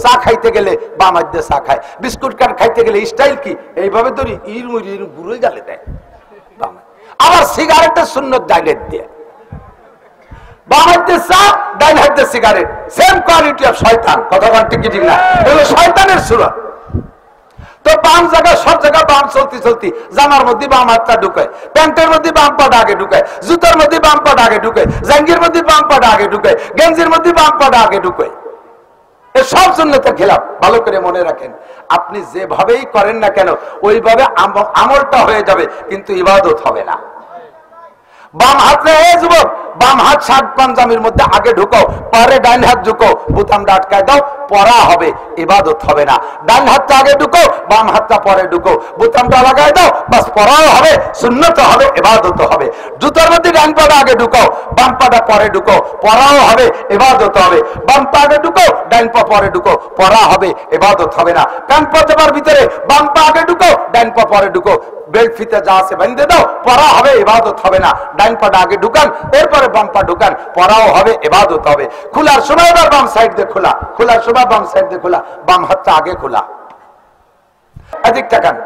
চা খাইতে গেলে বাম হাত দিয়ে চা খায়, বিস্কুট কান খাইতে গেলে স্টাইল কি এইভাবে ধরি ইরমুড়ি বুড়োই গালে দেয়। আবার সিগারেটের সুন্নত ডাইলেট দিয়ে, বাম হাত দিয়ে চা, ডাইন হাত দিয়ে সিগারেট, সেম কোয়ালিটি অফ শয়তান। কথা বল ঠিক ঠিক না? এগুলো শয়তানের সুরত। তো বাম জায়গায় সব জায়গায় বাম চলতি চলতি জামার মধ্যে বাম হাতটা ঢুকায়, প্যান্টের মধ্যে বাম পাটা আগে ঢুকায়, জুতার মধ্যে বাম পাটা আগে ঢুকায়, জাঙ্গির মধ্যে বাম পাটা আগে ঢুকায়, গেঞ্জির মধ্যে বাম পাটা আগে ঢুকায়। সব সুন্নতের খেলাফ। ভালো করে মনে রাখেন, আপনি যেভাবেই করেন না কেন ওইভাবে আমলটা হয়ে যাবে, কিন্তু ইবাদত হবে না। বাম হাত যুবক, বাম হাত শার্ট পাঞ্জাবির মধ্যে আগে ঢুকাও, পরে ডাইন হাত ঢুকাও, বোতামটা আটকায় দাও, পড়া হবে, ইবাদত হবে না। ডাইন হাতটা আগে ঢুকাও, বাম হাতটা পরে ঢুকাও, বোতামটা লাগাই দাও, বাস পড়াও হবে, সুন্নত হবে, ইবাদত হবে। জুতার মধ্যে ডাইন পাটা আগে ঢুকাও, বাম পাটা পরে ঢুকাও, পড়াও হবে, ইবাদত হবে। বাম পা আগে ঢুকাও, ডাইন পা পরে ঢুকাও, পড়া হবে, ইবাদত হবে না। প্যান্ট পজামার ভিতরে বাম পা আগে ঢুকাও, ডাইন পা পরে ঢুকাও, বেল্ট ফিতে যা আছে বেঁধে দাও, পড়া হবে, ইবাদত হবে না। ডাইন পাটা আগে ঢুকান, এরপরে বাম পা ঢুকান, পড়াও হবে, ইবাদত হবে। খোলার সময় এবার বাম সাইড দিয়ে খোলা, খোলার সময় বাম সাইড দিয়ে খোলা, বাম হাতটা আগে খোলা। এদিক তাকান,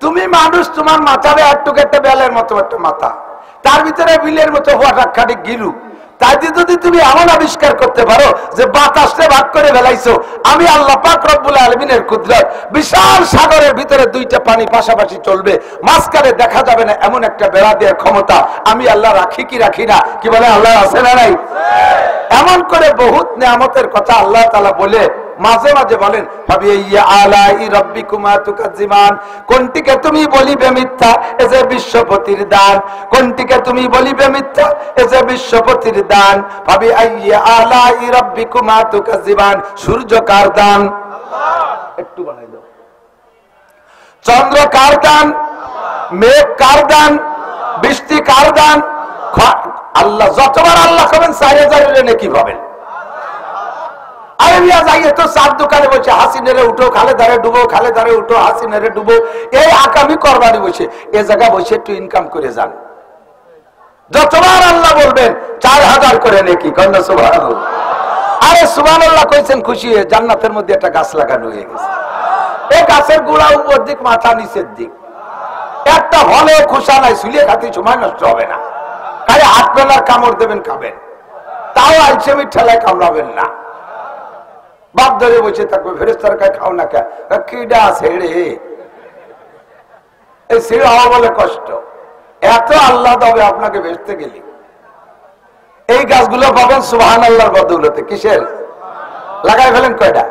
তুমি মানুষ, তোমার মাথারে একটুকু একটা বেলের মতো একটা মাথা, তার ভিতরে বিলের মতো হওয়াটাখানি গিলু। তাই যদি তুমি এমন আবিষ্কার করতে পারো যে বাতাসে ভাগ করে ফেলাইছো, আমি আল্লাহ পাক রব্বুল আলামিনের কুদরত, বিশাল সাগরের ভিতরে দুইটা পানি পাশাপাশি চলবে, মাঝখানে দেখা যাবে না এমন একটা বেড়া দেওয়ার ক্ষমতা আমি আল্লাহ রাখি কি রাখি না? কি বলে আল্লাহ আছে না নাই? এমন করে বহুত নিয়ামতের কথা আল্লাহ তাআলা বলে মাঝে মাঝে বলেন, কোনটিকে তুমি বলিবে মিথ্যা, এ যে বিশ্বপতির দান। কোনটিকে তুমি বলিবে মিথ্যা, এ যে বিশ্বপতির দান। ভাবি আইয়া আলাই রাব্বিকুমা তুকাজ্জিবান, সূর্য কার দান? একটু বানাই দাও। চন্দ্র কার দান? মেঘ কার দান? বৃষ্টি কার দান? আল্লাহ। যতবার আল্লাহ খাবেন 4000 নাকি পাবেন। তো চার দোকানে বসে হাসিনারে উঠো, খালে ধারে ডুবো, খালে ধারে উঠো, হাসিনারে ডুবো, এই আকামি করবানি বসে এ জায়গা বসে একটু ইনকাম করে যান। যতবার আল্লাহ বলবেন 4000 করে নাকি। কন্যা সুবহানাল্লাহ। আরে সুবহানাল্লাহ কইছেন খুশি হয়ে, জান্নাতের মধ্যে একটা গাছ লাগানো হয়ে গেছে। এই গাছের গোড়া উপর দিক, মাথা নিচের দিক, একটা ফলে খোসা নাই, শুলিয়ে খাতি সময় নষ্ট হবে না। খালি হাত বেলার কামড় দেবেন, খাবেন, তাও আইসেমি ঠেলায় কামড়াবেন না। বাপ ধরে বসে থাকবে, ফেরেশতার কাছে খাও না কে, কিডা ছেড়ে এই ছেড়ে হওয়া বলে কষ্ট। এত আল্লাহ তবে আপনাকে বেচতে গেলি। এই গাছগুলো পাবেন সুবহানাল্লাহর বদৌলতে। কিসের? লাগাই ফেলেন কয়টা?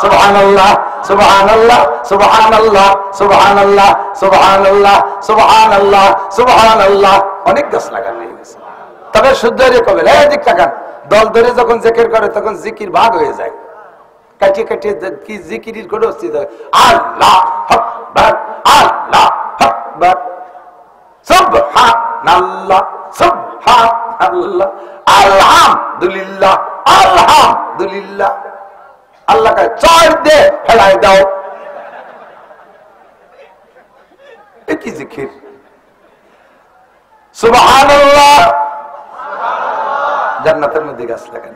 সুবহানাল্লাহ, সুবহানাল্লাহ, সুবহানাল্লাহ, সুবহানাল্লাহ, সুবহানাল্লাহ, সুবহানাল্লাহ, সুবহানাল্লাহ। অনেক গাছ লাগানো হয়ে গেছে। তবে শুদ্ধ রে কবে এদিক তাকান, দল ধরে যখন জিকির করে তখন জিকির ভাগ হয়ে যায়। কাটিয়ে কাটিয়ে কি জিকির করে অস্তিত্ব, আল্লাহ আকবার, আল্লাহ আকবার, সুবহানাল্লাহ, সুবহানাল্লাহ, আলহামদুলিল্লাহ, আলহামদুলিল্লাহ। আল্লাহকে চার দে ফেলাই দাও। এ কি জিকির? সুবহানাল্লাহ। জান্নাতের মধ্যে গাছ লাগান।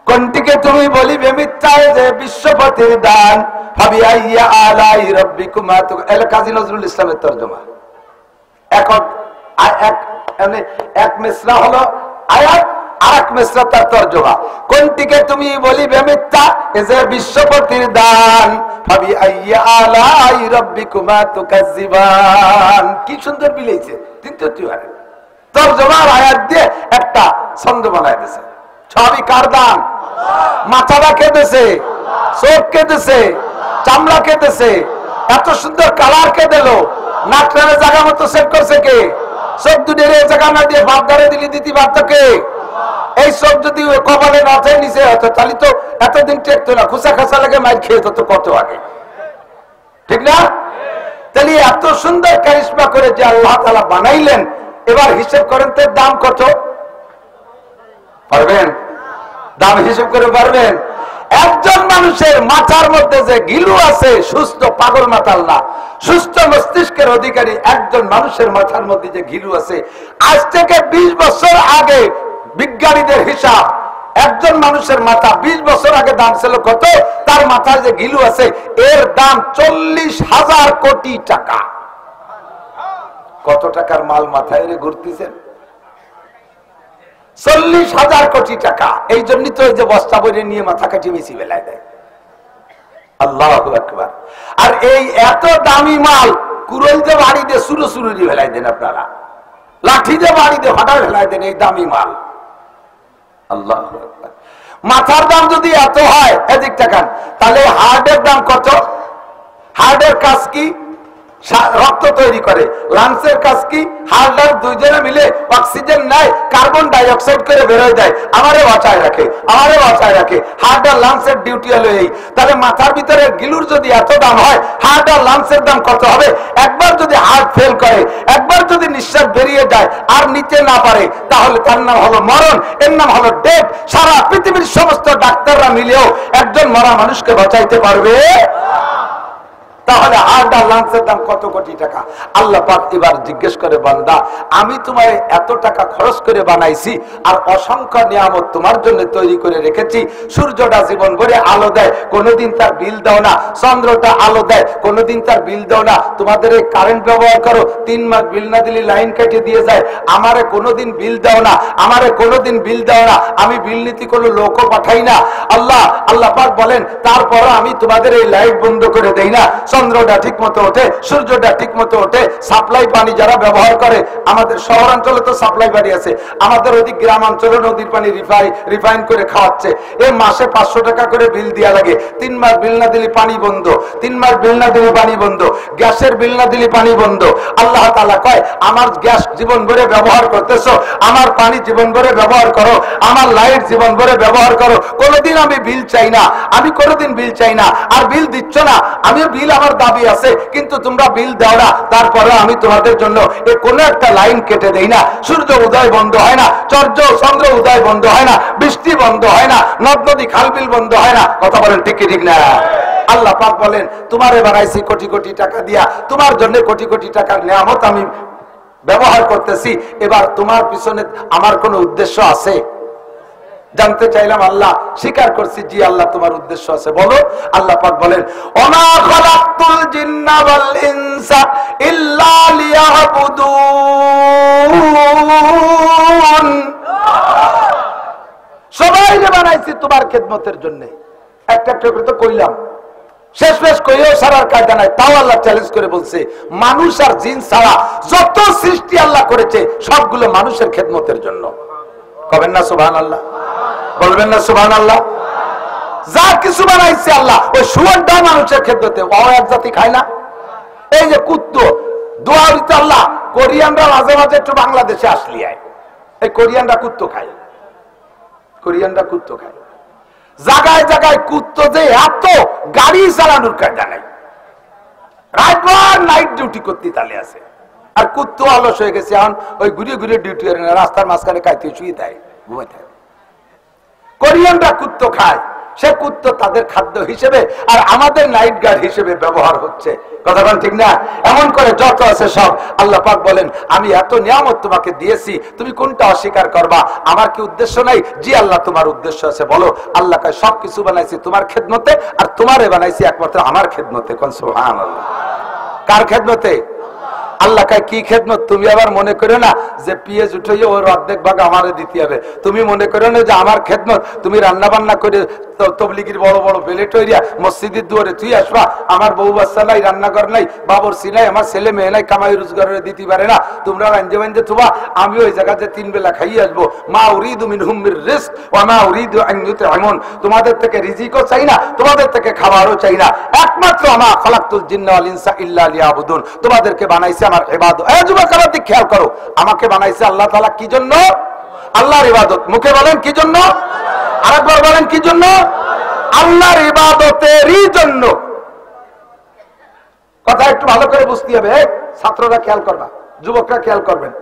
কোনটিকে তুমি বলিবে মিথ্যা, যে বিশ্বপতির দান। ভাবি আইয়া আলাই রাব্বিকুমা তুকাজ্জিবান। কাজী নজরুল ইসলামের তরজমা। এক মিসরা হলো আয়াত, আর এক মিসরা তার তরজমা। কোনটিকে তুমি বলিবে মিথ্যা, এ যে বিশ্বপতির দান। ভাবি আইয়া আলাই রাব্বিকুমা তুকাজ্জিবান। কি সুন্দর মিলেছে। তরজমার আয়াত দিয়ে একটা ছন্দ বানায় দিয়েছে। সবই কার দান? মাথাটা কে দিয়েছে? চোখ কে দিয়েছে? চামড়া কে দিয়েছে? এত সুন্দর কালার কে দিল? নাকটারে জায়গা মতো সেট করছে কে? চোখ দুটের জায়গা না দিয়ে বাপ ধারে দিলি দিতি বাপ কে? এই চোখ যদি কপালে না থাকে নিচে হতো তাহলে তো এতদিন টেকতো না, খুচা খাচা লাগে মাইর খেয়ে তো কত আগে, ঠিক না? তাহলে এত সুন্দর কারিশমা করে যে আল্লাহ তাআলা বানাইলেন, এবার হিসেব করেন তো দাম কত? পারবেন? দাম হিসেব করে পারবেন? একজন মানুষের মাথার মধ্যে যে গিলু আছে, সুস্থ পাগল মাথার না, সুস্থ মস্তিষ্কের অধিকারী একজন মানুষের মাথার মধ্যে যে গিলু আছে, আজ থেকে 20 বছর আগে বিজ্ঞানীদের হিসাব একজন মানুষের মাথা 20 বছর আগে দাম ছিল কত, তার মাথায় যে গিলু আছে এর দাম 40,000 কোটি টাকা। কত টাকার মাল মাথায় ঘুরতেছেন? 40,000 কোটি টাকা। এই জন্যই তো এই যে বস্তা বইরে নিয়ে মাথা কাটি বেশি বেলায় দেয়। আল্লাহু আকবার। আর এই এত দামি মাল কুরল যে বাড়ি দিয়ে সুরো সুরো দিয়ে ফেলাই দেন, আপনারা লাঠি যে বাড়ি দিয়ে ফাটা ফেলাই দেন এই দামি মাল। আল্লাহু আকবার। মাথার দাম যদি এত হয় এদিক টাকান, তাহলে হার্টের দাম কত? হার্টের কাজ কি? রক্ত তৈরি করে। লাংসের কাজ কি? হার্ট লাংস দুইজনে মিলে অক্সিজেন নেয়, কার্বন ডাই অক্সাইড করে বেরোয় দেয়, আমারে বাঁচায় রাখে, আমারে বাঁচায় রাখে। হার্ট আর লাংসের ডিউটি হলো এই। তাহলে মাথার ভিতরে গিলুর যদি এত দাম হয়, হার্ট আর লাংসের দাম কত হবে? একবার যদি হার্ট ফেল করে, একবার যদি নিঃশ্বাস বেরিয়ে যায় আর নিতে না পারে, তাহলে তার নাম হলো মরণ, এর নাম হলো ডেথ। সারা পৃথিবীর সমস্ত ডাক্তাররা মিলেও একজন মরা মানুষকে বাঁচাইতে পারবে? তাহলে হার্ট আর লাংসের দাম কত কোটি টাকা? আল্লাহ পাক এবার জিজ্ঞেস করে, বান্দা আমি তোমায় এত টাকা খরচ করে বানাইছি আর অসংখ্য নিয়ামত তোমার জন্য তৈরি করে রেখেছি। সূর্যটা জীবন ভরে আলো দেয়, কোনোদিন তার বিল দাও না। চন্দ্রটা আলো দেয়, কোনোদিন তার বিল দাও না। তোমাদের এই কারেন্ট ব্যবহার করো, 3 মাস বিল না দিলে লাইন কেটে দিয়ে যায়, আমারে কোনোদিন বিল দাও না, আমারে কোনোদিন বিল দাও না। আমি বিল নীতি কোনো লোকও পাঠাই না। আল্লাহ পাক বলেন, তারপর আমি তোমাদের এই লাইট বন্ধ করে দেই না। চন্দ্রটা ঠিক মতো ওঠে, সূর্যটা ঠিক মতো ওঠে। সাপ্লাই পানি যারা ব্যবহার করে, আমাদের শহরাঞ্চলে তো সাপ্লাই পানি আছে, আমাদের ওই গ্রাম অঞ্চলে নদীর পানি রিফাইন করে খাওয়াচ্ছে। এই মাসে 500 টাকা করে বিল দেওয়া লাগে। 3 মাস বিল না দিলে পানি বন্ধ, 3 মাস বিল না দিলে পানি বন্ধ, গ্যাসের বিল না দিলে পানি বন্ধ। আল্লাহ তাআলা কয়, আমার গ্যাস জীবন ভরে ব্যবহার করতেছো, আমার পানি জীবন ভরে ব্যবহার করো, আমার লাইট জীবন ভরে ব্যবহার করো, কোনোদিন আমি বিল চাই না, আমি কোনোদিন বিল চাই না। আর বিল দিচ্ছ না, আমি বিল আমার দাবি আছে, কিন্তু তোমরা বিল দাও না, তারপরে আমি তোমাদের জন্য কোনো একটা লাইন কেটে দেই না। সূর্য উদয় বন্ধ হয় না, চন্দ্র উদয় বন্ধ হয় না, বৃষ্টি বন্ধ হয় না, নদ নদী খাল বিল বন্ধ হয় না। কথা বলেন ঠিক কি ঠিক না? আল্লাহ পাক বলেন, তোমারে বানাইছি কোটি কোটি টাকা দিয়া, তোমার জন্য কোটি কোটি টাকার নিয়ামত আমি ব্যবহার করতেছি। এবার তোমার পিছনে আমার কোনো উদ্দেশ্য আছে? জানতে চাইলাম। আল্লাহ স্বীকার করছি, জি আল্লাহ তোমার উদ্দেশ্য আছে। বলো। আল্লাহ পাক বলেন, ওমা খালাকতুল জিন্না ওয়াল ইনসা ইল্লা লিয়াবুদুন। সবাইকে বানাইছি তোমার খেদমতের জন্য। একটা একটা করে তো কইলাম, শেষ কইও সারার কায়দা নাই। তাও আল্লাহ চ্যালেঞ্জ করে বলছে, মানুষ আর জিন ছাড়া যত সৃষ্টি আল্লাহ করেছে সবগুলো মানুষের খেদমতের জন্য। কবেন না সুবহানাল্লাহ? বলবেন না সুবহানাল্লাহ? যা কিছু বানাইছে আল্লাহ, ওই শুয়োরটা মানুষের খেদমতে। ও এক জাতি খায় না? এই যে কুত্তো দোয়া দিতে আল্লাহ, কোরিয়ানরা মাঝে মাঝে একটু বাংলাদেশে আসলি আয়, এই কোরিয়ানরা কুত্তো খায়, কোরিয়ানরা কুত্তো খায়। জায়গায় জায়গায় কুত্তো যে এত, গাড়ি চালানোর কায়দা নাই, রাতভর নাইট ডিউটি করতে তালে আছে। আর কুত্তো অলস হয়ে গেছে, এখন ওই ঘুরে ঘুরে ডিউটি করে না, রাস্তার মাঝখানে খাইতে শুয়ে দেয়, ঘুমাই থাকে। কোরিয়ানরা কুত্তো খায়, সে কুত্তো তাদের খাদ্য হিসেবে আর আমাদের নাইট গার্ড হিসেবে ব্যবহার হচ্ছে। কথা বলেন ঠিক না? এমন করে যত আছে সব আল্লাহ পাক বলেন, আমি এত নিয়ামত তোমাকে দিয়েছি, তুমি কোনটা অস্বীকার করবা? আমার কি উদ্দেশ্য নাই? জি আল্লাহ তোমার উদ্দেশ্য আছে। বলো। আল্লাহ কয়, সবকিছু বানাইছি তোমার খেদমতে, আর তোমারে বানাইছি একমাত্র আমার খেদমতে। কোন সুবহানাল্লাহ? কার খেদমতে? আল্লাহ কয়, কি খেদমত? তুমি আবার মনে করো না যে পিএস উঠাইয়ে ওর অর্ধেক ভাগ আমারে দিতে হবে। তুমি মনে করো না যে আমার খেদমত তুমি রান্না বান্না করে তবলিগির বড় বড় প্লেট হইয়া মসজিদের দুয়ারে তুই আসবা, আমার বউ বাচ্চা নাই, রান্নাঘর নাই, বাবরসি নাই, আমার ছেলে মেয়ে নাই, কামাই রোজগারে দিতে পারে না, তোমরা রাঞ্জে বাঞ্জে থুবা, আমি ওই জায়গাতে 3 বেলা খাইয়ে আসবো। মা উরিদু মিনহুম মির রিজক ওয়া মা উরিদু আন ইউতঈমুন। তোমাদের থেকে রিজিকও চাই না, তোমাদের থেকে খাবারও চাই না, একমাত্র আমা খালাকতুল জিন্না ওয়াল ইনসা ইল্লা লিয়াবুদুন। তোমাদেরকে বানাইছে আমার ইবাদত। এই যুবকেরা দিক খেয়াল করো, আমাকে বানাইছে আল্লাহ তাআলা কি জন্য? আল্লাহর ইবাদত। মুখে বলেন কি জন্য? আরেকবার বলেন কি জন্য? আল্লাহর ইবাদতেরই জন্য। কথা একটু ভালো করে বুঝতে হবে। ছাত্ররা খেয়াল করবা, যুবকরা খেয়াল করবেন।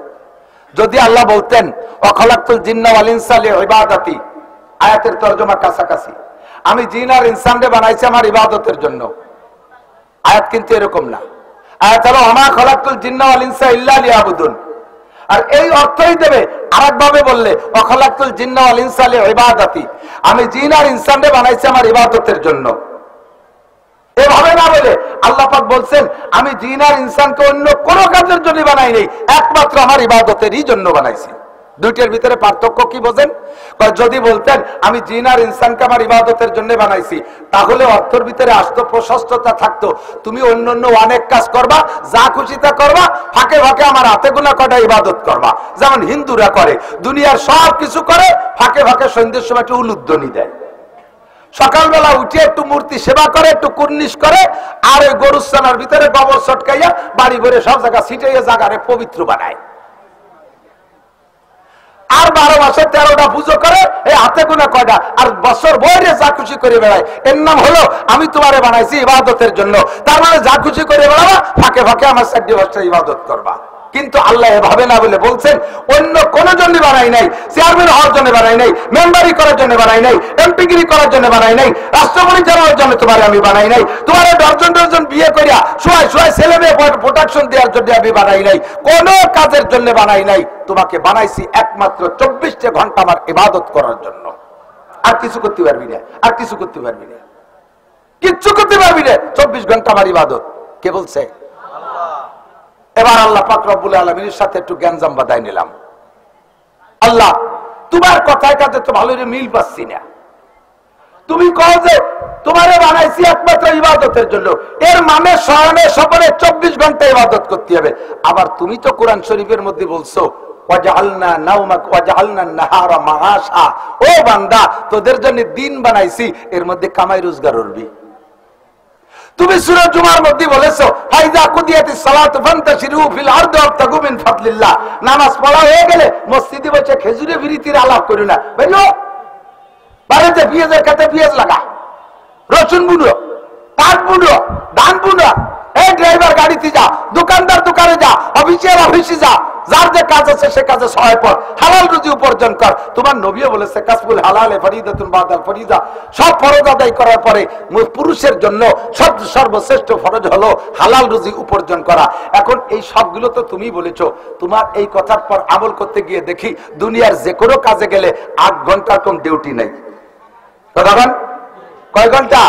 যদি আল্লাহ বলতেন ওয়াখালাকতুল জিন্না ওয়াল ইনসা লিইবাদাতি, আয়াতের তরজমা কাছাকাছি, আমি জিন আর ইনসানকে বানাইছি আমার ইবাদতের জন্য। আয়াত কিন্তু এরকম না। আয়াত হলো ওমা খালাকতুল জিন্না ওয়াল ইনসা ইল্লা লিয়াবুদুন। আর এই অর্থই দেবে আরেক ভাবে বললে ওয়াখালাকতুল জিন্না ওয়াল ইনসা লিইবাদাতি, আমি জিন আর ইনসানকে বানাইছি আমার ইবাদতের জন্য। এভাবে না বলে আল্লাহ পাক বলছেন আমি জিন আর ইনসানকে অন্য কোনো কাজের জন্য বানাই নাই, একমাত্র আমার ইবাদতেরই জন্য বানাইছি। দুইটার ভিতরে পার্থক্য কি বোঝেন? যদি বলতেন আমি জিন আর ইনসানকে আমার ইবাদতের জন্য বানাইছি, তাহলে অর্থের ভিতরে আসতো, প্রশস্ততা থাকতো। তুমি অন্য অন্য অনেক কাজ করবা, যা খুশি তা করবা, ফাঁকে ফাঁকে আমার হাতে গোনা কটা ইবাদত করবা, যেমন হিন্দুরা করে। দুনিয়ার সব কিছু করে, ফাঁকে ফাঁকে সন্ধ্যের সময় একটু উলুধ্বনি দেয়, সকালবেলা উঠে একটু মূর্তি সেবা করে, একটু কুর্নিশ করে, আর ওই গরুস্থানার ভিতরে গোবর ছটকাইয়া বাড়ি ভরে সব জায়গা ছিটাইয়া জায়গারে পবিত্র বানায়। আর 12 মাসে 13টা পুজো করে, এই হাতে গোনা কয়টা, আর বছর বয়রে যা খুশি করে বেড়ায়। এর নাম হলো আমি তোমারে বানাইছি ইবাদতের জন্য। তার মানে যা খুশি করে বেড়াবা, ফাঁকে ফাঁকে আমার 4 বছর ইবাদত করবা। কিন্তু আল্লাহ এভাবে না বলে বলছেন অন্য কোন জন্য বানাই নাই, চেয়ারম্যান হওয়ার জন্য বানাই নাই, মেম্বারি করার জন্য বানাই নাই, এমপিগিরি করার জন্য বানাই নাই, রাষ্ট্রপতি চালানোর জন্য তোমার আমি বানাই নাই, তোমার ডজন ডজন বিয়ে করিয়া শোয়াই শোয়াই ছেলে মেয়ে প্রোটেকশন দেওয়ার জন্য আমি বানাই নাই, কোন কাজের জন্য বানাই নাই। তোমাকে বানাইছি একমাত্র 24 ঘন্টা আমার ইবাদত করার জন্য। আর কিছু করতে পারবি না, আর কিছু করতে পারবি না, কিচ্ছু করতে পারবি না, 24 ঘন্টা আমার ইবাদত। কে বলছে? এবার আল্লাহ পাক রব্বুল আলামিনের সাথে একটু জ্ঞানজাম বাদায় নিলাম। আল্লাহ তোমার কথায় কাছে তো ভালো মিল পাচ্ছি না। তুমি কও যে তোমারে বানাইছি একমাত্র ইবাদতের জন্য, এর মানে শয়নে স্বপনে 24 ঘন্টা ইবাদত করতে হবে। আবার তুমি তো কোরআন শরীফের মধ্যে বলছো ওয়াজআলনা নাওমাকা ওয়াজআলনা নাহারা মাআশা, ও বান্দা তোদের জন্য দিন বানাইছি, এর মধ্যে কামাই রোজগার করবি। তুমি সূরা জুমার মধ্যে বলেছো ফাইজা কুদিয়াতিস সালাতু ফান্তাশিরু ফিল আরদি ওয়াবতাগু মিন ফাদলিল্লাহ, নামাজ পড়া হয়ে গেলে মসজিদে বসে খেজুরে বিরিতির আলাপ করো না। বুঝলো? বাড়িতে পেঁয়াজের কাছে পেঁয়াজ লাগা, রসুন বুনো, পাট বুনো, ধান বুনো। এই ড্রাইভার গাড়িতে যা, দোকানদার দোকানে যা, অফিসিয়াল অফিসে যা, যার যে কাজ আছে সে কাজে সহায় পর, হালাল রুজি উপার্জন কর। তোমার নবীও বলেছে কাসবুল হালালে ফরিদাতুন বাদাল ফরিদা, সব ফরজ আদায় করার পরে পুরুষের জন্য সর্বশ্রেষ্ঠ ফরজ হলো হালাল রুজি উপার্জন করা। এখন এই সবগুলো তো তুমি বলেছো, তোমার এই কথার পর আমল করতে গিয়ে দেখি দুনিয়ার যে কোনো কাজে গেলে 8 ঘন্টার কম ডিউটি নেই। কথাবান কয় ঘন্টা?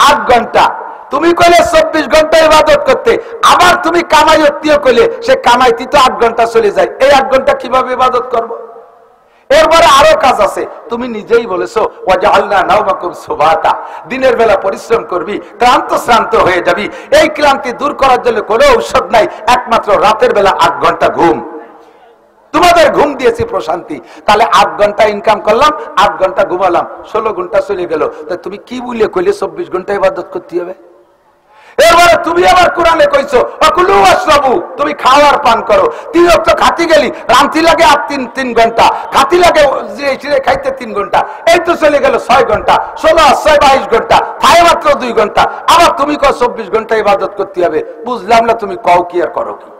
8 ঘন্টা। তুমি কইলে 24 ঘন্টা ইবাদত করতে, আবার তুমি কামাই অত্তীয় কইলে সে কামাইতে তো 8 ঘন্টা চলে যায়। এই 8 ঘন্টা কিভাবে ইবাদত করব? এরপরে আরো কাজ আছে। তুমি নিজেই বলেছো ওয়াজআলনা নাওমাকুম সুবাতা, দিনের বেলা পরিশ্রম করবি, ক্লান্ত শ্রান্ত হয়ে যাবি। এই ক্লান্তি দূর করার জন্য কোনো ঔষধ নাই, একমাত্র রাতের বেলা 8 ঘন্টা ঘুম। তোমাদের ঘুম দিয়েছি প্রশান্তি, তাহলে 8 ঘন্টা ইনকাম করলাম, 8 ঘন্টা ঘুমালাম, 16 ঘন্টা চলে গেল। তা তুমি কি বলে কইলে 24 ঘন্টা ইবাদত করতে হবে? এরপরে তুমি আবার কোরআনে কইছো আকুলু ওয়াশরাবু, তুমি খাও আর পান করো। 3 ওয়াক্ত খাতি গেলি, রান্তি লাগে আর 3 ঘন্টা, খাতি লাগে জিরে খাইতে 3 ঘন্টা, এই তো চলে গেল 6 ঘন্টা, 16 আর 6 22 ঘন্টা, খায় মাত্র 2 ঘন্টা। আবার তুমি কও 24 ঘন্টা ইবাদত করতে হবে। বুঝলাম না তুমি কও কি আর করো কি।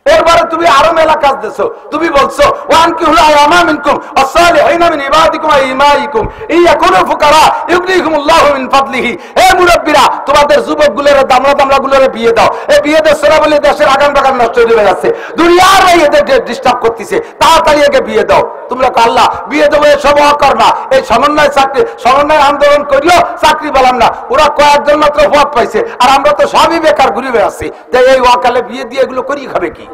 এরপরে তুমি আরো মেলা কাজ দিছো। তুমি বলছো ওয়ানকিহুল আয়ামা মিনকুম ওয়াসসালিহিনা মিন ইবাদিকুম ওয়া ইমাইকুম ইয়াকুনু ফুকারা ইউগনিহিমুল্লাহু মিন ফাদলিহি। হে মুরব্বিরা, তোমাদের যুবকগুলোর দামড়াগুলোর বিয়ে দাও। এই বিয়ে দিয়ে সেরা বলে দেশের আগাম বাগান নষ্ট হয়ে যাচ্ছে, দুনিয়ার ভাই এদের ডিস্টার্ব করতেছে, তাড়াতাড়ি আগে বিয়ে দাও। তোমরা আল্লাহ বিয়ে দেবো এসব করবা, এই সমন্বয় আন্দোলন করিও চাকরি পেলাম না। ওরা কয়েকজন মাত্র পদ পাইছে, আর আমরা তো সবই বেকার ঘুরে বেড়াচ্ছি। তাই এই ওয়াকালে বিয়ে দিয়ে এগুলো করি খাবে কি?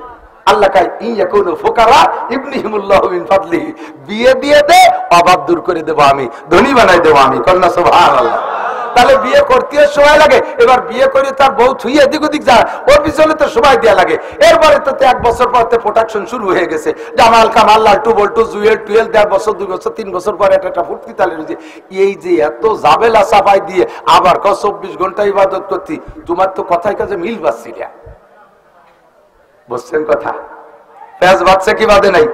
আল্লাহ কাই ইয়াকুনু ফুকারা ইউগনিহিমুল্লাহু মিন ফাদলিহি, বিয়ে দিয়ে দে, অভাব দূর করে দেবো আমি, ধনী বানাই দেবো আমি। কন্যা সুবহানাল্লাহ। তাহলে বিয়ে করতে সময় লাগে, এবার বিয়ে করে তার বউ ছুঁয়ে এদিক ওদিক যায়, ওর পিছনে তো সময় দেওয়া লাগে। এরপরে তো 1 বছর পর প্রোডাকশন শুরু হয়ে গেছে, জামাল কামাল লালটু বল্টু জুয়েল টুয়েল, 1.5 বছর 2 বছর 3 বছর পর একটা ফুটকি তালে রয়েছে। এই যে এত জাবেলা সাফাই দিয়ে আবার 24 ঘন্টা ইবাদত করতি, তোমার তো কথায় কাজে মিল পাচ্ছি না। বুঝছেন কথা? পেঁয়াজ বাচ্চা কি বাদে নাই?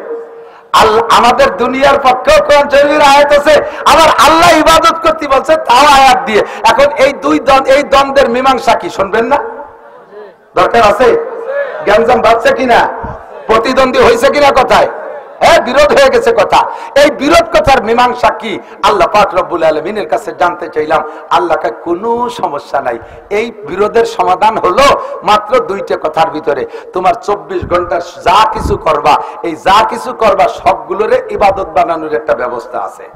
আমাদের দুনিয়ার পক্ষেও কোরআন শরীফের আয়াত আছে, আবার আল্লাহ ইবাদত করতে বলছে তাও আয়াত দিয়ে। এখন এই দ্বন্দ্বের মীমাংসা কি শুনবেন না? দরকার আছে? জ্ঞানজাম বাড়ছে কিনা? প্রতিদ্বন্দ্বী হয়েছে কিনা? কথায় হ্যাঁ বিরোধ হয়ে গেছে কথা। এই বিরোধ কথার মীমাংসা কি আল্লাহ পাক রব্বুল আলামিনের কাছে জানতে চাইলাম। আল্লাহকে কোনো সমস্যা নাই, এই বিরোধের সমাধান হলো মাত্র দুইটা কথার ভিতরে। তোমার 24 ঘন্টা যা কিছু করবা, এই যা কিছু করবা সবগুলোরে ইবাদত বানানোর একটা ব্যবস্থা আছে।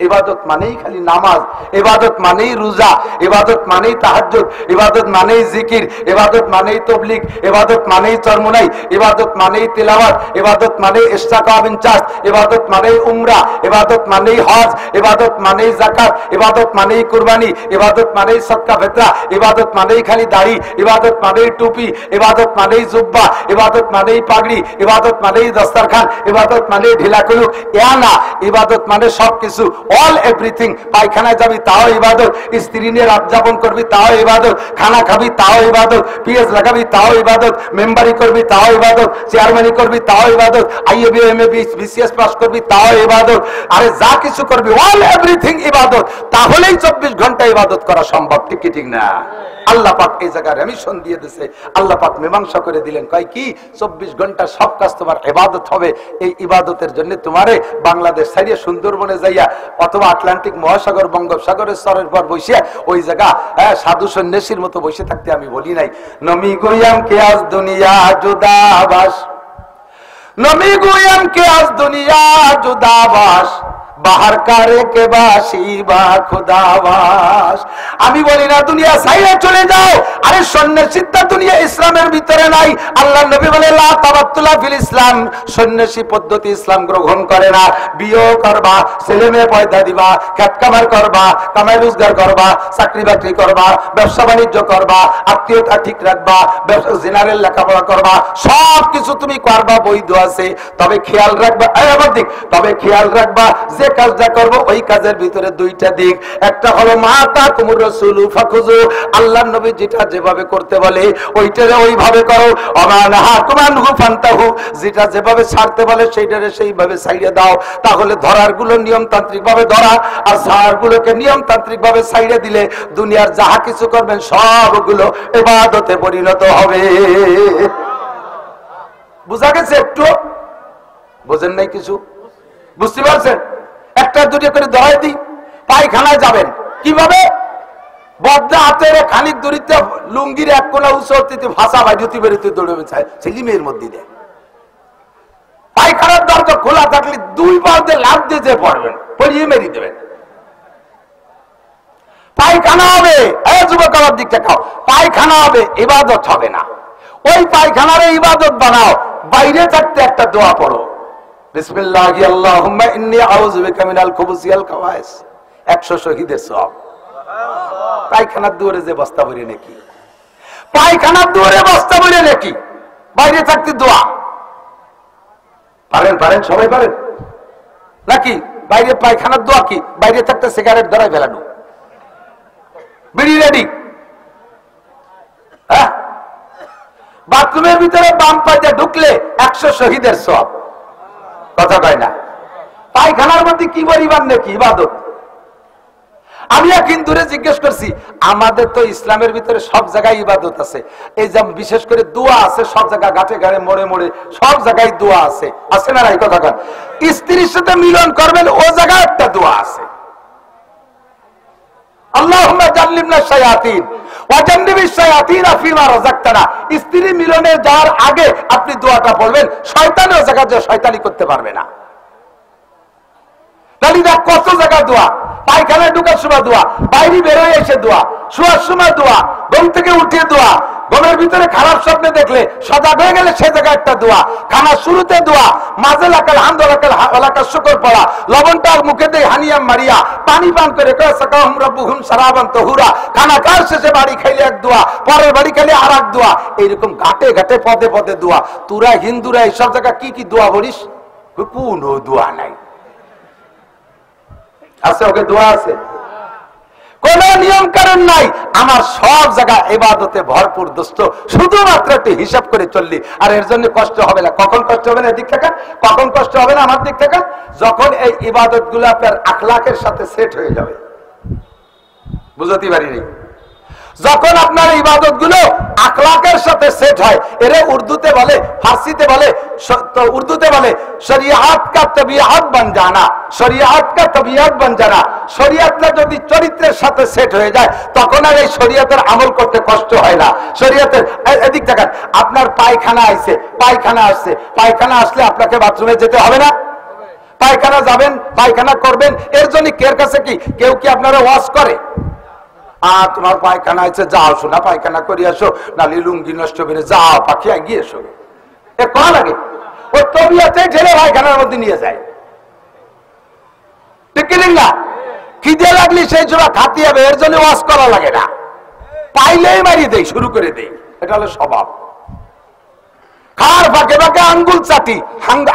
ইবাদত মানেই খালি নামাজ, ইবাদত মানেই রোজা, ইবাদত মানেই তাহাজ্জুদ, ইবাদত মানেই জিকির, ইবাদত মানেই তাবলীগ, ইবাদত মানেই চরমোনাই, ইবাদত মানেই তিলাওয়াত, ইবাদত মানেই ইশতিকা বিন চাস, ইবাদত মানেই উমরা, ইবাদত মানেই হজ, ইবাদত মানেই যাকাত, ইবাদত মানেই কুরবানি, ইবাদত মানেই সদকা ফিতরা, ইবাদত মানেই খালি দাড়ি, ইবাদত মানেই টুপি, ইবাদত মানেই জুব্বা, ইবাদত মানেই পাগড়ি, ইবাদত মানেই দস্তরখান, ইবাদত মানেই ঢিলা কুলুক। ইয়া না, ইবাদত মানে সবকিছু, অল এভরিথিং। পায়খানায় যাবি তাও ইবাদত, স্ত্রী নিয়ে রাত যাপন করবি তাও ইবাদত, খানা খাবি তাও ইবাদত, পিএস লাগাবি তাও ইবাদত, মেম্বারি করবি তাও ইবাদত, চেয়ারম্যানি করবি তাও ইবাদত, আইএবি এমএবি বিসিএস পাস করবি তাও ইবাদত। আরে যা কিছু করবি অল এভরিথিং ইবাদত। তাহলেই 24 ঘন্টা ইবাদত করা সম্ভব, ঠিক কি ঠিক না? আল্লাহ পাক এই জায়গায় রেমিশন দিয়ে দিয়েছে। আল্লাহ পাক মীমাংসা করে দিলেন, কয় কি 24 ঘন্টা সব কাজ তোমার ইবাদত হবে। এই ইবাদতের জন্য তোমারে বাংলাদেশ ছাড়িয়ে সুন্দরবনে যাইয়া অথবা আটলান্টিক মহাসাগর বঙ্গোপসাগরের স্তরের পর বসে ওই জায়গা সাধু সন্ন্যাসীর মতো বসে থাকতে আমি বলি নাই। নমি গুয়াম কে আজ দুনিয়া জুদাবাস, নমি গুয়াম কে আজ দুনিয়া জুদাবাস, বাহার কারে কে বাসি বা খুদাবাস। আমি বলি না দুনিয়া ছাইড়ে চলে যাও, আরে সন্ন্যাসিত্বা দুনিয়া ইসলামের ভিতরে নাই। আল্লাহ নবী বলে লা তাবাত্তুলা ফিল ইসলাম, সন্ন্যাসী পদ্ধতি ইসলাম গ্রহণ করে না। বিয়ে করবা, ছেলে মেয়ে পয়দা দিবা, খেত কামার করবা, কামাই রোজগার করবা, চাকরি বাকরি করবা, ব্যবসা বাণিজ্য করবা, আত্মীয়তা ঠিক রাখবা, জেনারেল লেখাপড়া করবা, সব কিছু তুমি করবা, বৈধ আছে। তবে খেয়াল রাখবা, তবে খেয়াল রাখবা যে কাজটা করবো ওই কাজের ভিতরে দুইটা দিক। একটা হলো মাতা কুমুর রাসূলু ফাখুযু, আল্লাহর নবী যেটা যেভাবে করতে বলে ওইটারে ওইভাবে করো। অমানহা কুমানহু ফান্তাহু, যেটা যেভাবে ছাড়তে বলে সেইটারে সেইভাবে ছাইড়ে দাও। তাহলে ধরার গুলো নিয়মতান্ত্রিক ভাবে ধরা, আর ছাড়ার গুলোকে নিয়মতান্ত্রিক ভাবে ছাইড়ে দিলে দুনিয়ার যাহা কিছু করবেন সবগুলো ইবাদতে পরিণত হবে। বুঝা গেছে? একটু বুঝেন নাই? কিছু বুঝতে পারছেন? একটা দুটো করে ধরাই দিই। পায়খানায় যাবেন কিভাবে? বদ্রা হাতের খানিক দূরিতে লুঙ্গির এক কোনা উঁচুতে ভাষা বাইরতি বেরোতে দৌড়বে ছেলে মেয়ের মধ্যে দেয়। পায়খানার দরজা খোলা থাকলে দুই পা দিয়ে লাভ দিয়ে যে পড়বেন, পড়িয়ে মেরি দেবেন। পায়খানা হবে, যুবক আমার দিকটা খাও, পায়খানা হবে, ইবাদত হবে না। ওই পায়খানারে ইবাদত বানাও। বাইরে থাকতে একটা দোয়া পড়ো, বিসমিল্লাহি আল্লাহুম্মা ইন্নী আউযু বিকা মিনাল খুবুসি ওয়াল খাবায়েস। 100 শহীদের সওয়াব। পায়খানার দুয়ারে যে বস্তা ভরে নাকি, পায়খানার দুয়ারে বস্তা ভরে নাকি, বাইরে থাকতে দোয়া পারেন? পারেন সবাই পারেন নাকি? বাইরে পায়খানার দোয়া কি? বাইরে থাকতে সিগারেট ধরাই ফেলানো, বিড়ি রেডি। হ্যাঁ, বাথরুমের ভিতরে বাম পায়ে ঢুকলে 100 শহীদের সওয়াব। কথা কয় না? পায়খানার মধ্যে কি পরিমাণ নাকি ইবাদত। আমি হিন্দুরে জিজ্ঞেস করছি, আমাদের তো ইসলামের ভিতরে সব জায়গায় ইবাদত আছে। এই যে বিশেষ করে দোয়া আছে, সব জায়গায় ঘাটে ঘাটে মোড়ে মোড়ে সব জায়গায় দোয়া আছে, আছে না? এই কথা কয়। স্ত্রীর সাথে মিলন করবেন, ও জায়গায় একটা দোয়া আছে, আল্লাহুম্মা জান্নিবনা শায়াতিন ওয়া জান্নিবিশ শায়াতিনা ফিমা রাযাকতানা। স্ত্রী মিলনে যাওয়ার আগে আপনি দোয়াটা পড়বেন, শয়তানের জায়গায় যে শয়তানি করতে পারবে না। তাহলে কত জায়গায় দোয়া, পায়খানায় ঢুকার সময় দোয়া, বাইরে বেরোয় এসে দোয়া, শোয়ার সময় দোয়া, ঘুম থেকে উঠে দোয়া, ঘুমের ভিতরে খারাপ স্বপ্নে দেখলে সজাগ হয়ে গেলে সে জায়গায় একটা দোয়া, খানার শুরুতে দোয়া, মাঝে লাকাল হামদ লাকাল শুকর পড়া, লবণটা মুখে দিয়ে হানিয়াম মারিয়া পানি পান করে সাকাহুম রাব্বুহুম শারাবান তাহুরা, খানা কার শেষে বাড়ি খাইলে এক দোয়া, পরের বাড়ি খাইলে আর এক দোয়া। এইরকম ঘাটে ঘাটে পদে পদে দোয়া। তোরা হিন্দুরা এইসব জায়গায় কি কি দোয়া বলিস? কোন দোয়া নাই আছে? ওকে দোয়া আছে, কোন নিয়ম কারণ নাই। আমার সব জায়গায় ইবাদতে ভরপুর দোস্ত, শুধুমাত্র একটু হিসাব করে চললি। আর এর জন্য কষ্ট হবে না। কখন কষ্ট হবে না এদিক থেকে? কখন কষ্ট হবে না আমার দিক থেকে? যখন এই ইবাদত গুলো আপনার আখলাকের সাথে সেট হয়ে যাবে। বুঝতে পারিনি? যখন আপনার ইবাদত গুলো আখলাকের সাথে সেট হয়, এর উর্দুতে বলে, ফার্সিতে বলে तो উর্দুতে বলে শরিয়াত কা তবিয়াত বন জানা, শরিয়াত কা তবিয়াত বন জানা। শরিয়াতটা যদি চরিত্রের সাথে সেট হয়ে যায় তখন আর এই শরিয়াতের আমল করতে কষ্ট হয় না। শরিয়াতের এদিক তাকান, আপনার পায়খানা আইছে, পায়খানা আসছে, পায়খানা আসলে আপনাকে বাথরুমে যেতে হবে না? পায়খানা যাবেন, পায়খানা করবেন, এর জন্য কের কাছে কি কেউ কি আপনারা ওয়াজ করে? তোমার পায়খানা আছে, যাও শোনা পায়খানা করি আসো, নালি লুঙ্গি নষ্ট করে যাও পাখি এগিয়ে এসো, এ করা লাগে? ওই তবিয়াতে ঢেলে পায়খানার মধ্যে নিয়ে যায়, ঠিক না? খিদে লাগলে সেই জোড়া খাতি হবে, এর জন্য ওয়াজ করা লাগে না, পাইলেই মারিয়ে দেই, শুরু করে দেই, এটা হলো স্বভাব। খার ফাঁকে ফাঁকে আঙ্গুল চাটি,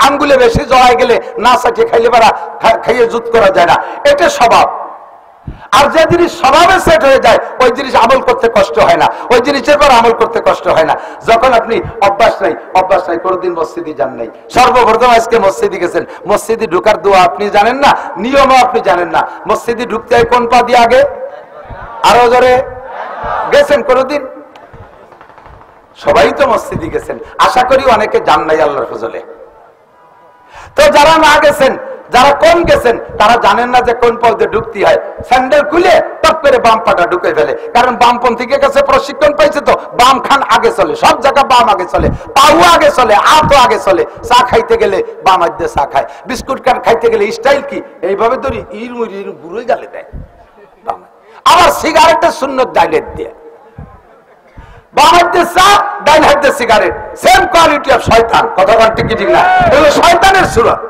আঙ্গুলে বেশি জড়াই গেলে না চাটিয়ে খাইলে পারা খাইয়ে জুত করা যায় না, এটা স্বভাব। আর যে জিনিস স্বভাবে সেট হয়ে যায় ওই জিনিস আমল করতে কষ্ট হয় না, ওই জিনিসের পর আমল করতে কষ্ট হয় না। যখন আপনি অভ্যাস নাই কোনোদিন মসজিদে যান নাই, সর্বপ্রথম আজকে মসজিদে গেছেন, মসজিদে ঢুকার দোয়া আপনি জানেন না, নিয়মও আপনি জানেন না, মসজিদে ঢুকতে হয় কোন পা দিয়ে আগে? আরো জোরে গেছেন কোনোদিন? সবাই তো মসজিদে গেছেন, আশা করি অনেকে যান নাই আল্লাহর ফজলে। তো যারা না গেছেন, যারা কম গেছেন, তারা জানেন না যে কোন পথে ঢুকতে হয়। স্যান্ডেল খুলে টপ করে বাম পাটা ঢুকে ফেলে, কারণ বামপন্থীকে কাছে প্রশিক্ষণ পাইছে তো, বাম খান আগে চলে, সব জায়গা বাম আগে চলে, পাও আগে চলে, আতো আগে চলে। চা খাইতে গেলে বাম হাত দিয়ে চা খায়, বিস্কুট কান খাইতে গেলে স্টাইল কি এইভাবে ধরি ইর বুড়োই গালে দেয়। আবার সিগারেটের সুন্নত ডাইলেট দিয়ে, বাম হাত দিয়ে চা, ডাইন হাত দিয়ে সিগারেট, সেম কোয়ালিটি অফ শয়তান। কথা বলতে কি ঠিক না? এগুলো শয়তানের সুরত।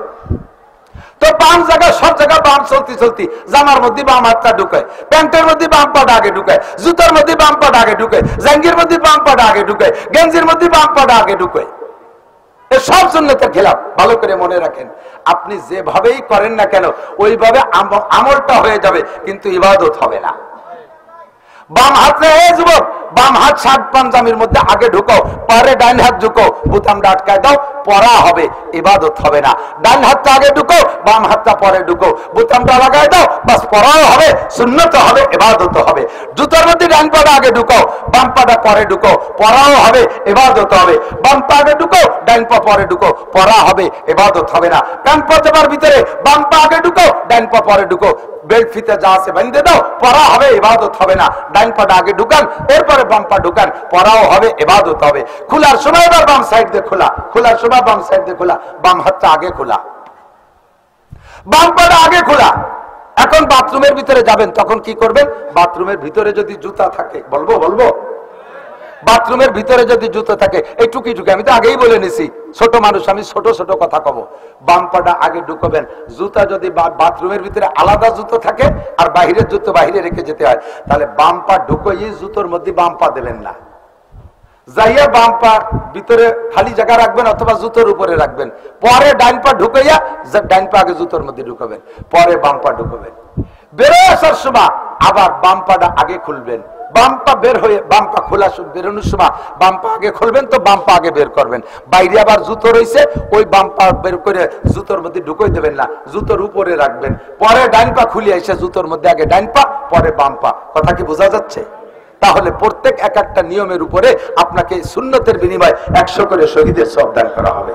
তো বাম জায়গা সব জায়গা বাম চলতি জামার মধ্যে বাম হাতটা ঢুকায়, প্যান্টের মধ্যে বাম পাটা আগে ঢুকায়, জুতার মধ্যে বাম পাটা আগে ঢুকায়, জাঙ্গির মধ্যে বাম পাটা আগে ঢুকায়, গেঞ্জির মধ্যে বাম পাটা আগে ঢুকায়। এ সব সুন্নতের খেলাফ। ভালো করে মনে রাখেন, আপনি যেভাবেই করেন না কেন ওইভাবে আমলটা হয়ে যাবে, কিন্তু ইবাদত হবে না। বাম হাতে যুবক, বাম হাত শার্ট পাঞ্জাবির মধ্যে আগে ঢুকাও, পরে ডাইন হাত ঢুকাও, বোতামটা আটকায় দাও, পড়া হবে, ইবাদত হবে না। ডাইন হাতটা আগে ঢুকাও, বাম হাতটা পরে ঢুকাও, বোতামটা লাগায় দাও, বাস পড়াও হবে, সুন্নত হবে, ইবাদত হবে। জুতার মধ্যে ডাইন পাটা আগে ঢুকাও, বাম পাটা পরে ঢুকাও, পড়াও হবে, ইবাদত হবে। বাম পা আগে ঢুকাও, ডাইন পা পরে ঢুকাও, পড়া হবে, ইবাদত হবে না। ডান পা দেবার ভিতরে বাম পা আগে ঢুকাও, ডাইন পা পরে ঢুকাও, বেল্ট ফিতে যা আছে বেঁধে দাও, পড়া হবে, ইবাদত হবে না। ডাইন পাটা আগে ঢুকান, এরপরে বাম পা ঢুকান, পড়াও হবে, ইবাদত হবে। খোলার সময় এবার বাম সাইড দিয়ে খোলা, খোলার সময় বাম সাইড দিয়ে খোলা, বাম হাতটা আগে খোলা, বাম পাটা আগে খোলা। এখন বাথরুমের ভিতরে যাবেন, তখন কি করবেন? বাথরুমের ভিতরে যদি জুতা থাকে, বলবো বাথরুমের ভিতরে যদি জুতো থাকে, এই টুকি আমি তো আগেই বলে নিছি, ছোট মানুষ আমি ছোট ছোট কথা কব। বাম পাটা আগে ঢুকবেন। জুতা যদি বাথরুমের ভিতরে আলাদা জুতো থাকে আর বাহিরের জুতো বাহিরে রেখে যেতে হয়, তাহলে বাম পা ঢুকিয়ে জুতোর মধ্যে বাম পা দেবেন না, যাইয়া বাম পা ভিতরে খালি জায়গা রাখবেন অথবা জুতোর উপরে রাখবেন, পরে ডাইন পা ঢুকাইয়া ডাইন পা আগে জুতোর মধ্যে ঢুকাবেন, পরে বাম পা ঢুকাবেন। বেরোয় আসার সময় আবার বাম পাটা আগে খুলবেন, বাম পা বের হয়ে বাম পা খোলা বেরোনোর সময় বাম পা আগে খুলবেন, তো বাম পা আগে বের করবেন। বাইরে আবার জুতো রয়েছে, ওই বাম পা বের করে জুতোর মধ্যে ঢুকাই দেবেন না, জুতোর উপরে রাখবেন, পরে ডাইন পা খুলে এসে জুতোর মধ্যে আগে ডাইন পা, পরে বাম পা। কথা কি বোঝা যাচ্ছে? তাহলে প্রত্যেক এক একটা নিয়মের উপরে আপনাকে সুন্নতের বিনিময়ে 100 করে শহীদের সওয়াব দান করা হবে।